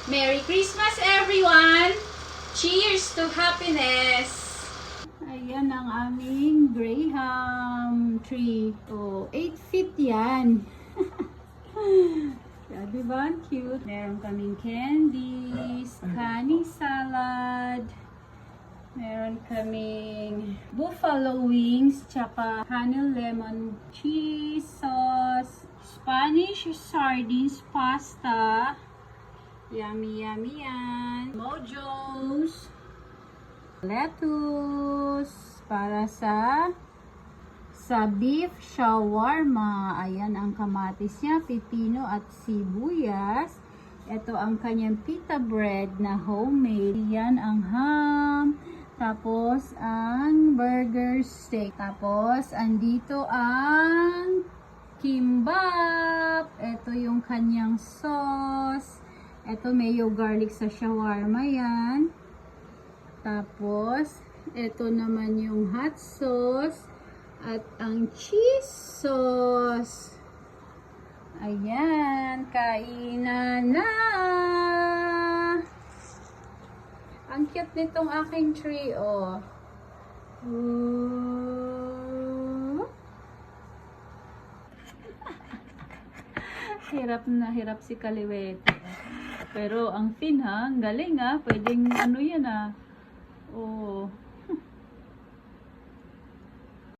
Merry Christmas, everyone! Cheers to happiness! Ayan ang aming Graham tree. Oh, 8 feet yan. Diba? Cute. Meron kaming candies, honey salad. Meron kaming buffalo wings, tsaka honey lemon cheese sauce, Spanish sardines pasta. Yummy, yummy yan. Mojos. Lettuce. Para sa beef shawarma. Ayan ang kamatis niya, pipino at sibuyas. Ito ang kanyang pita bread na homemade. Yan ang ham. Tapos ang burger steak. Tapos andito ang kimbap. Ito yung kanyang sauce. Ito mayo garlic sa shawarma yan. Tapos ito naman yung hot sauce. At ang cheese sauce. Ayan, kainan na! Ang cute nitong aking tree, oh. Hirap si Kaliwete. Pero ang fin ha, ang galing ha. Pwedeng ano yan ha. Oh.